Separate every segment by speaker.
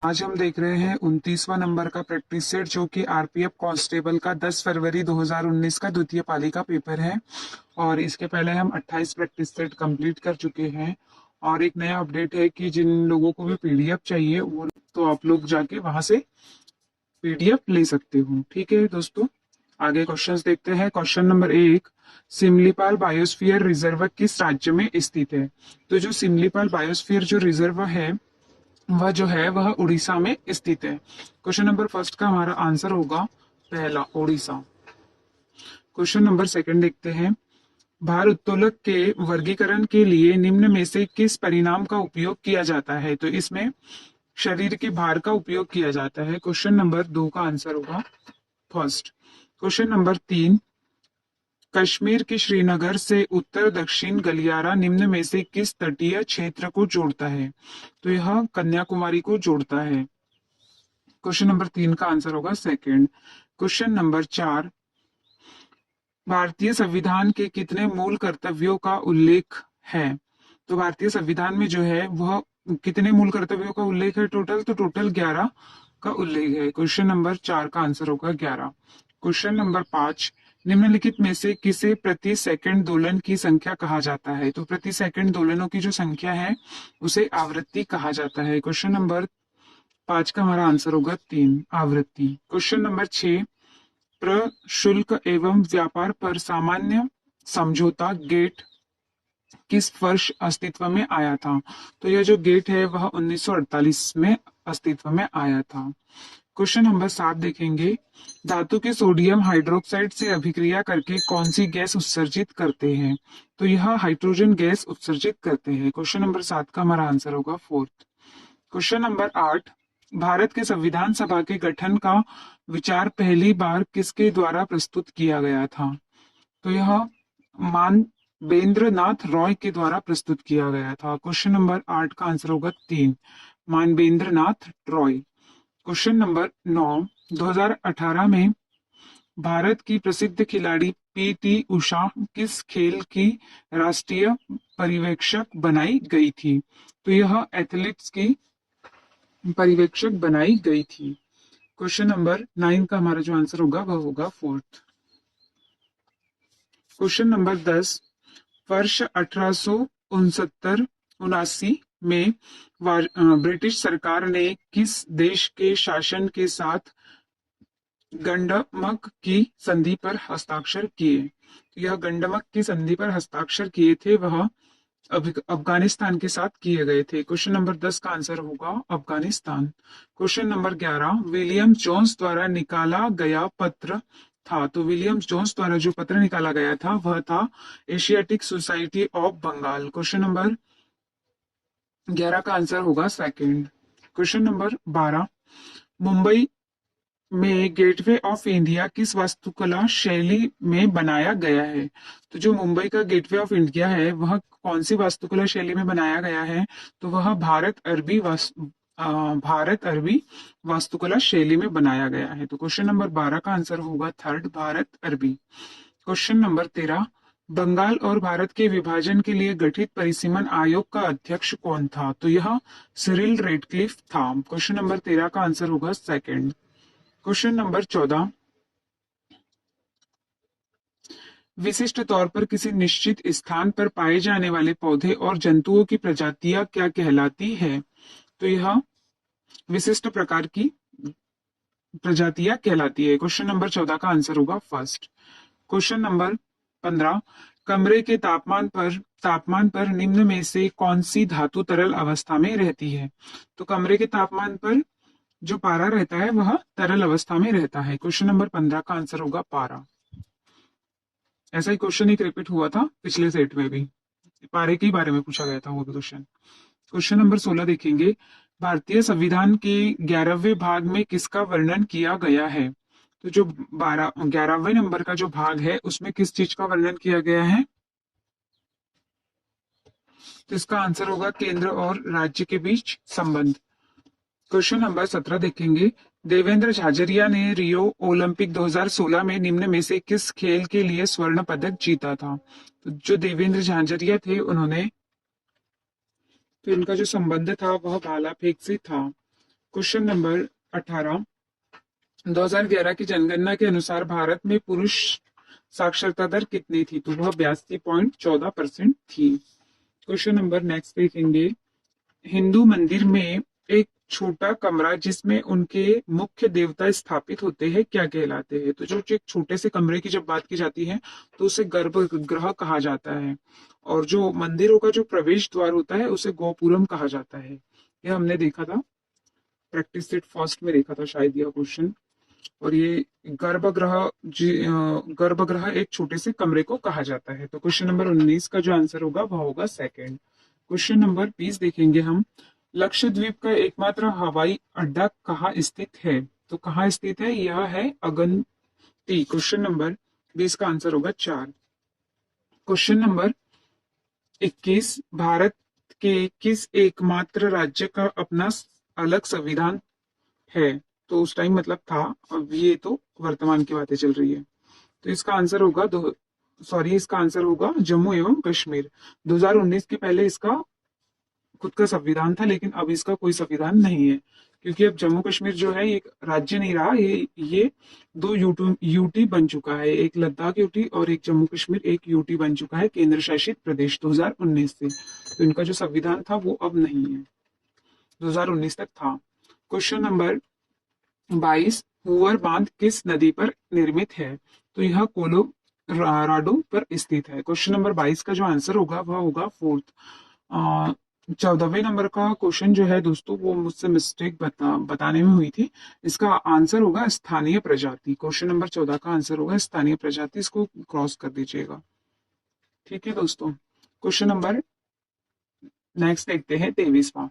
Speaker 1: आज हम देख रहे हैं 29वां नंबर का प्रैक्टिस सेट जो कि आरपीएफ कांस्टेबल का 10 फरवरी 2019 का द्वितीय पाली का पेपर है। और इसके पहले हम 28 प्रैक्टिस सेट कंप्लीट कर चुके हैं। और एक नया अपडेट है कि जिन लोगों को भी पीडीएफ चाहिए वो तो आप लोग जाके वहां से पीडीएफ ले सकते हो। ठीक है दोस्तों, आगे क्वेश्चंस देखते हैं। Question number 1, Similipal biosphere reserve किस राज्य में स्थित है? तो जो सिमलीपाल बायोस्फीयर जो रिजर्व है वह उड़ीसा में स्थित है। क्वेश्चन नंबर फर्स्ट का हमारा आंसर होगा पहला, उड़ीसा। क्वेश्चन नंबर सेकंड देखते हैं। भार उत्तोलक के वर्गीकरण के लिए निम्न में से किस परिणाम का उपयोग किया जाता है? तो इसमें शरीर के भार का उपयोग किया जाता है। क्वेश्चन नंबर 2 का आंसर होगा फर्स्ट। क्वेश्चन नंबर 3, कश्मीर के श्रीनगर से उत्तर दक्षिण गलियारा निम्न में से किस तटीय क्षेत्र को जोड़ता है? तो यह कन्याकुमारी को जोड़ता है। क्वेश्चन नंबर 3 का आंसर होगा सेकंड। क्वेश्चन नंबर 4, भारतीय संविधान के कितने मूल कर्तव्यों का उल्लेख है? तो भारतीय संविधान में जो है वह कितने मूल कर्तव्यों का उल्लेख है टोटल? तो टोटल 11 का उल्लेख है। क्वेश्चन नंबर 4 का आंसर होगा 11। क्वेश्चन नंबर 5, निम्नलिखित में से किसे प्रति सेकंड दोलन की संख्या कहा जाता है? तो प्रति सेकंड दोलनों की जो संख्या है उसे आवृत्ति कहा जाता है। क्वेश्चन नंबर 5 का हमारा आंसर होगा 3, आवृत्ति। क्वेश्चन नंबर 6, प्रशुल्क एवं व्यापार पर सामान्य समझौता गेट किस वर्ष अस्तित्व में आया था? तो यह जो गेट है वह 1948 में अस्तित्व में आया था। क्वेश्चन नंबर 7 देखेंगे। धातु के सोडियम हाइड्रोक्साइड से अभिक्रिया करके कौन सी गैस उत्सर्जित करते हैं? तो यह हाइड्रोजन गैस उत्सर्जित करते हैं। क्वेश्चन नंबर 7 का हमारा आंसर होगा फोर्थ। क्वेश्चन नंबर 8, भारत के संविधान सभा के गठन का विचार पहली बार किसके द्वारा प्रस्तुत किया गया था? तो यह मानवेंद्र नाथ रॉय के द्वारा प्रस्तुत किया गया था। क्वेश्चन नंबर 8 का आंसर होगा 3, मानवेंद्र नाथ रॉय। क्वेश्चन नंबर 9, 2018 में भारत की प्रसिद्ध खिलाड़ी पीटी उषा किस खेल की राष्ट्रीय पर्यवेक्षक बनाई गई थी? तो यह एथलेटिक्स की पर्यवेक्षक बनाई गई थी। क्वेश्चन नंबर 9 का हमारा जो आंसर होगा वह होगा फोर्थ। क्वेश्चन नंबर 10, वर्ष 1869-79 में ब्रिटिश सरकार ने किस देश के शासन के साथ गंडमक की संधि पर हस्ताक्षर किए? यह गंडमक की संधि पर हस्ताक्षर किए थे वह अफगानिस्तान के साथ किए गए थे। क्वेश्चन नंबर 10 का आंसर होगा Afghanistan. Question number 11, William Jones द्वारा निकाला गया पत्र था? तो विलियम जोन्स द्वारा जो पत्र निकाला गया था वह था Asiatic Society of Bengal. Question number 11 का आंसर होगा सेकंड। क्वेश्चन नंबर 12, मुंबई में गेटवे ऑफ इंडिया किस वास्तुकला शैली में बनाया गया है? तो जो मुंबई का गेटवे ऑफ इंडिया है वह कौन सी वास्तुकला शैली में बनाया गया है? तो वह भारत अरबी वास्तुकला शैली में बनाया गया है। तो क्वेश्चन नंबर 12 का आंसर होगा थर्ड, भारत अरबी। क्वेश्चन नंबर 13, बंगाल और भारत के विभाजन के लिए गठित परिसीमन आयोग का अध्यक्ष कौन था? तो यह सिरिल रेडक्लिफ था। क्वेश्चन नंबर 13 का आंसर होगा सेकंड। क्वेश्चन नंबर 14, विशिष्ट तौर पर किसी निश्चित स्थान पर पाए जाने वाले पौधे और जंतुओं की प्रजातियां क्या कहलाती है? तो यह विशिष्ट प्रकार की प्रजातियां कहलाती है। क्वेश्चन नंबर 14 का आंसर होगा फर्स्ट। क्वेश्चन नंबर 15, कमरे के तापमान पर निम्न में से कौन सी धातु तरल अवस्था में रहती है? तो कमरे के तापमान पर जो पारा रहता है वह तरल अवस्था में रहता है। क्वेश्चन नंबर 15 का आंसर होगा पारा। ऐसा ही क्वेश्चन एक रिपीट हुआ था पिछले सेट में भी, पारे के बारे में पूछा गया था वो भी क्वेश्चन। क्वेश्चन नंबर 16 देखेंगे। भारतीय संविधान के 11वें भाग में किसका वर्णन किया गया है? तो जो 11वें नंबर का जो भाग है उसमें किस चीज का वर्णन किया गया है? तो इसका आंसर होगा केंद्र और राज्य के बीच संबंध। क्वेश्चन नंबर 17 देखेंगे। देवेंद्र झाझरिया ने रियो ओलंपिक 2016 में निम्न में से किस खेल के लिए स्वर्ण पदक जीता था? तो जो देवेंद्र झाझरिया थे उन्होंने, तो इनका जो संबंध था वह भाला फेंक से था। क्वेश्चन नंबर 18, 2011 की जनगणना के अनुसार भारत में पुरुष साक्षरता दर कितनी थी? तो वह 82.14% थी। क्वेश्चन नंबर नेक्स्ट देखेंगे, हिंदू मंदिर में एक छोटा कमरा जिसमें उनके मुख्य देवता स्थापित होते हैं क्या कहलाते हैं? तो जो एक छोटे से कमरे की जब बात की जाती है तो उसे गर्भगृह कहा जाता है, और जो मंदिरों का जो प्रवेश द्वार होता है उसे गोपुरम कहा जाता है। यह हमने देखा था, प्रैक्टिस सेट फर्स्ट में देखा था शायद यह क्वेश्चन। और ये गर्भगृह एक छोटे से कमरे को कहा जाता है। तो क्वेश्चन नंबर 19 का जो आंसर होगा वह होगा सेकंड। क्वेश्चन नंबर 20 देखेंगे हम, लक्षद्वीप का एकमात्र हवाई अड्डा कहाँ स्थित है? तो कहाँ स्थित है? यह है अगंती। क्वेश्चन नंबर 20 का आंसर होगा 4। क्वेश्चन नंबर 21, भारत के किस एकमात्र राज्य का अपना अलग संविधान है? तो उस टाइम मतलब था, अब ये तो वर्तमान की बातें चल रही है। तो इसका आंसर होगा इसका आंसर होगा जम्मू एवं कश्मीर। 2019 के पहले इसका खुद का संविधान था, लेकिन अब इसका कोई संविधान नहीं है, क्योंकि अब जम्मू कश्मीर जो है ये राज्य नहीं रहा, ये दो यूटी बन चुका है, एक लद्दाख यूटी और एक जम्मू कश्मीर एक यूटी बन चुका है, केंद्र शासित प्रदेश 2019 से। तो इनका जो संविधान था वो अब नहीं है, 2019 तक था। क्वेश्चन नंबर 22, हुवर बांध किस नदी पर निर्मित है? तो यह कोलोराडो पर स्थित है। क्वेश्चन नंबर 22 का जो आंसर होगा वह होगा फोर्थ। 14वें नंबर का क्वेश्चन जो है दोस्तों वो मुझसे मिस्टेक बताने में हुई थी। इसका आंसर होगा स्थानीय प्रजाति। क्वेश्चन नंबर 14 का आंसर होगा स्थानीय प्रजाति, इसको क्रॉस कर दीजिएगा। ठीक है दोस्तों, क्वेश्चन नंबर नेक्स्ट देखते हैं 23वां।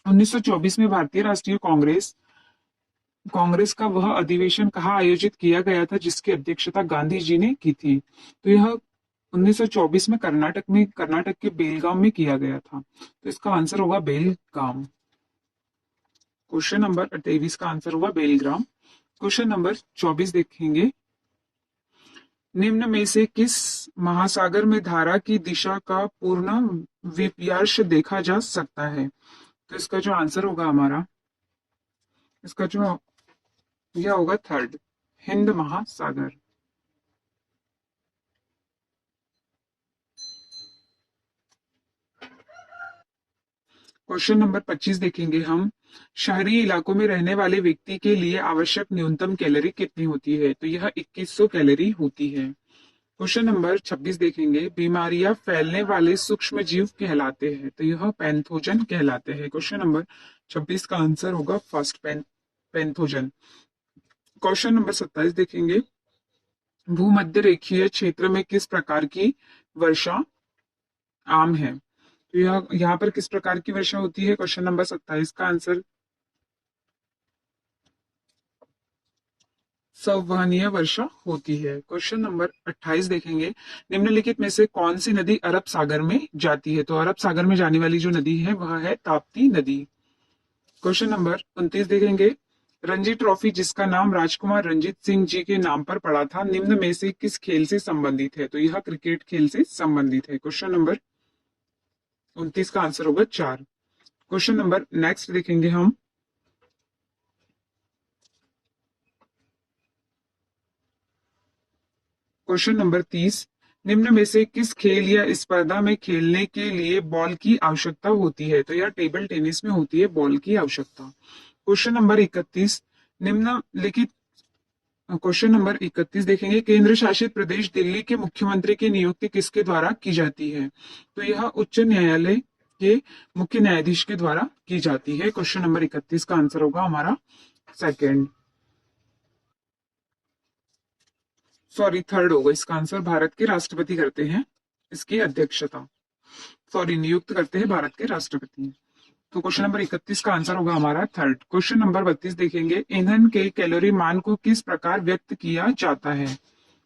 Speaker 1: 1924 में भारतीय राष्ट्रीय कांग्रेस का वह अधिवेशन कहाँ आयोजित किया गया था जिसकी अध्यक्षता गांधी जी ने की थी? तो यह 1924 में कर्नाटक के बेलगाम में किया गया था। तो इसका आंसर होगा बेलगाम। क्वेश्चन नंबर 23 का आंसर होगा बेलग्राम। क्वेश्चन नंबर 24 देखेंगे, निम्न में से किस महासागर में धारा की दिशा का पूर्ण विपर्यास देखा जा सकता है? तो इसका जो आंसर होगा हमारा, इसका जो यह होगा थर्ड, हिंद महासागर। क्वेश्चन नंबर 25 देखेंगे हम, शहरी इलाकों में रहने वाले व्यक्ति के लिए आवश्यक न्यूनतम कैलोरी कितनी होती है? तो यह 2100 कैलोरी होती है। क्वेश्चन नंबर 26 देखेंगे, बीमारियां फैलने वाले सूक्ष्म जीव कहलाते हैं? तो यह पैंथोजन कहलाते हैं। क्वेश्चन नंबर 26 का आंसर होगा फर्स्ट, पैंथोजन। क्वेश्चन नंबर 27 देखेंगे, भूमध्य रेखीय क्षेत्र में किस प्रकार की वर्षा आम है? तो यहाँ पर किस प्रकार की वर्षा होती है? क्वेश्चन नंबर 27 का आंसर संवहनीय वर्षा होती है। क्वेश्चन नंबर 28 देखेंगे, निम्नलिखित में से कौन सी नदी अरब सागर में जाती है? तो अरब सागर में जाने वाली जो नदी है वह है ताप्ती नदी। क्वेश्चन नंबर 29 देखेंगे, रणजी ट्रॉफी जिसका नाम राजकुमार रंजीत सिंह जी के नाम पर पड़ा था निम्न में से किस खेल से संबंधित है? तो यह क्रिकेट खेल से संबंधित है। क्वेश्चन नंबर 29 का आंसर होगा 4। क्वेश्चन नंबर नेक्स्ट देखेंगे हम, क्वेश्चन नंबर 30, निम्न में से किस खेल या स्पर्धा में खेलने के लिए बॉल की आवश्यकता होती है? तो यह टेबल टेनिस में होती है बॉल की आवश्यकता। क्वेश्चन नंबर 31, निम्नलिखित क्वेश्चन नंबर 31 देखेंगे, केंद्र शासित प्रदेश दिल्ली के मुख्यमंत्री की नियुक्ति किसके द्वारा की जाती है? तो यह उच्च न्यायालय के मुख्य न्यायाधीश के द्वारा की जाती है। क्वेश्चन नंबर 31 का आंसर होगा हमारा सेकंड, सॉरी थर्ड होगा इसका आंसर। भारत के राष्ट्रपति करते हैं इसकी अध्यक्षता, सॉरी नियुक्त करते हैं भारत के राष्ट्रपति। तो क्वेश्चन नंबर 31 का आंसर होगा हमारा थर्ड। क्वेश्चन नंबर 32 देखेंगे, ईंधन के कैलोरी मान को किस प्रकार व्यक्त किया जाता है?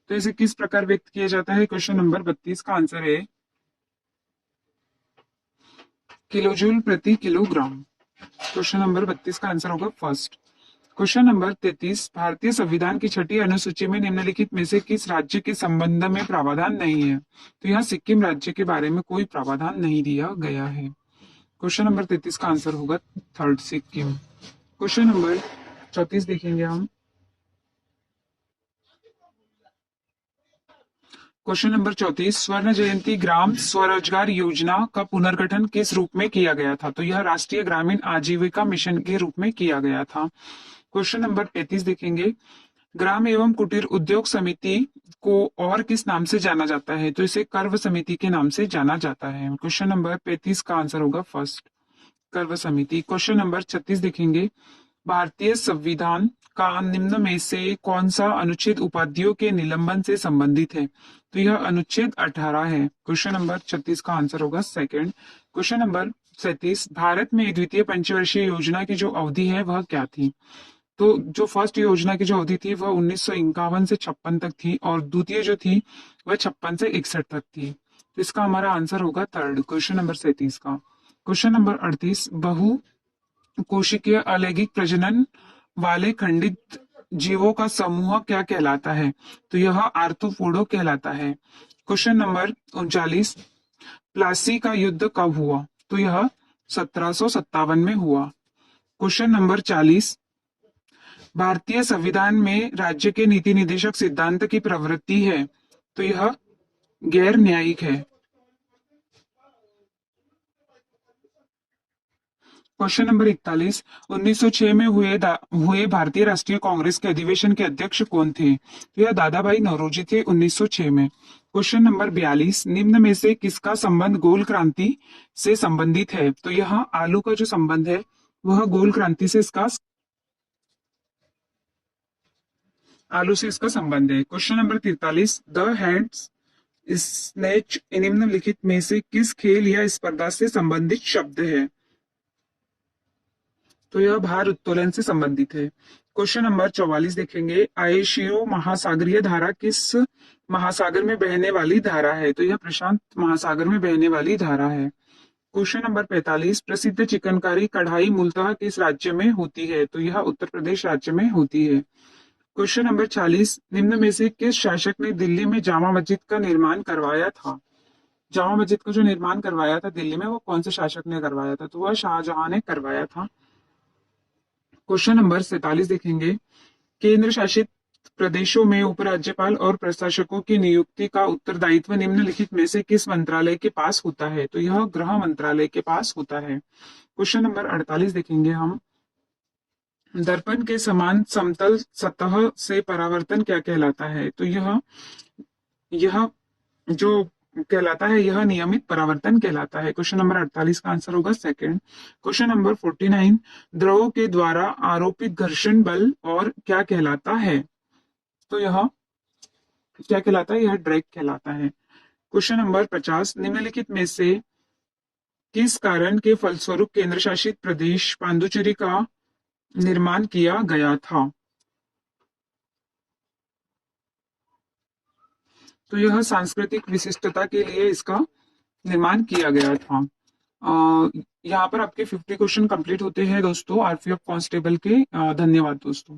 Speaker 1: तो इसे किस प्रकार व्यक्त किया जाता है? क्वेश्चन नंबर 32 का आंसर है किलोजूल प्रति किलोग्राम। क्वेश्चन नंबर 32 का आंसर होगा फर्स्ट। क्वेश्चन नंबर 33, भारतीय संविधान की 6ठी अनुसूची में निम्नलिखित में से किस राज्य के संबंध में प्रावधान नहीं है? तो यहाँ सिक्किम राज्य के बारे में कोई प्रावधान नहीं दिया गया है। क्वेश्चन नंबर 33 का आंसर होगा थर्ड, सिक्किम। क्वेश्चन नंबर 34 देखेंगे हम। क्वेश्चन नंबर 34, स्वर्ण जयंती ग्राम स्वरोजगार योजना का पुनर्गठन किस रूप में किया गया था? तो यह राष्ट्रीय ग्रामीण आजीविका मिशन के रूप में किया गया था। क्वेश्चन नंबर 35 देखेंगे, ग्राम एवं कुटीर उद्योग समिति को और किस नाम से जाना जाता है? तो इसे कर्व समिति के नाम से जाना जाता है। क्वेश्चन नंबर 35 का आंसर होगा फर्स्ट, कर्व समिति। क्वेश्चन नंबर 36 देखेंगे, भारतीय संविधान का निम्न में से कौन सा अनुच्छेद उपाधियों के निलंबन से संबंधित है? तो यह अनुच्छेद 18 है। क्वेश्चन नंबर 36 का आंसर होगा सेकंड। क्वेश्चन नंबर 37, भारत में द्वितीय पंचवर्षीय योजना की जो अवधि है वह क्या थी? तो जो फर्स्ट योजना की जो अवधि थी वह 1951 से 56 तक थी, और द्वितीय जो थी वह 56 से 61 तक थी। तो इसका हमारा आंसर होगा थर्ड, क्वेश्चन नंबर 37 का। क्वेश्चन नंबर 38, बहु कोशिकीय अलैंगिक प्रजनन वाले खंडित जीवों का समूह क्या कहलाता है? तो यह आर्थ्रोपोडा कहलाता है। क्वेश्चन नंबर 39, प्लासी का युद्ध कब हुआ? तो यह 1757 में हुआ। क्वेश्चन नंबर 40, भारतीय संविधान में राज्य के नीति निदेशक सिद्धांत की प्रवृत्ति है, तो यह गैर न्यायिक है। क्वेश्चन नंबर 41, 1906 में हुए भारतीय राष्ट्रीय कांग्रेस के अधिवेशन के अध्यक्ष कौन थे? तो यह दादा भाई नौरोजी थे 1906 में। क्वेश्चन नंबर 42, निम्न में से किसका संबंध गोल क्रांति से संबंधित है? तो यह आलू का जो संबंध है वह गोल क्रांति से इसका संबंध है। Question number 43, the hands snatch निम्नलिखित में से किस खेल या स्पर्धा से संबंधित शब्द है? तो यह भार उत्तोलन से संबंधित है। क्वेश्चन नंबर 44 देखेंगे, आयशिरो महासागरीय धारा किस महासागर में बहने वाली धारा है? तो यह प्रशांत महासागर में बहने वाली धारा है। क्वेश्चन नंबर 45, प्रसिद्ध चिकनकारी कढ़ाई मूलतः किस राज्य में होती है? तो यह उत्तर प्रदेश राज्य में होती है। क्वेश्चन नंबर 46, निम्न में से किस शासक ने दिल्ली में जामा मस्जिद का निर्माण करवाया था? जामा मस्जिद का जो निर्माण करवाया था दिल्ली में वो कौन से शासक ने करवाया था? तो वह शाहजहां ने करवाया था। क्वेश्चन नंबर 47 देखेंगे, केंद्र शासित प्रदेशों में उपराज्यपाल और प्रशासकों की नियुक्ति का उत्तरदायित्व निम्नलिखित में से किस मंत्रालय के पास होता है? तो यह गृह मंत्रालय के पास होता है। क्वेश्चन नंबर 48 देखेंगे हम, दर्पण के समान समतल सतह से परावर्तन क्या कहलाता है? तो यह जो कहलाता है यह नियमित परावर्तन कहलाता है। क्वेश्चन नंबर 48 का आंसर होगा सेकंड। क्वेश्चन नंबर 49, द्रव के द्वारा आरोपित घर्षण बल और क्या कहलाता है? तो यह क्या कहलाता है? यह ड्रैग कहलाता है। क्वेश्चन नंबर 50, निम्नलिखित में से किस कारण के फलस्वरूप केंद्र शासित प्रदेश पांडुचेरी का निर्माण किया गया था? तो यह सांस्कृतिक विशिष्टता के लिए इसका निर्माण किया गया था। यहाँ पर आपके 50 क्वेश्चन कंप्लीट होते हैं दोस्तों आरपीएफ कांस्टेबल के। धन्यवाद दोस्तों।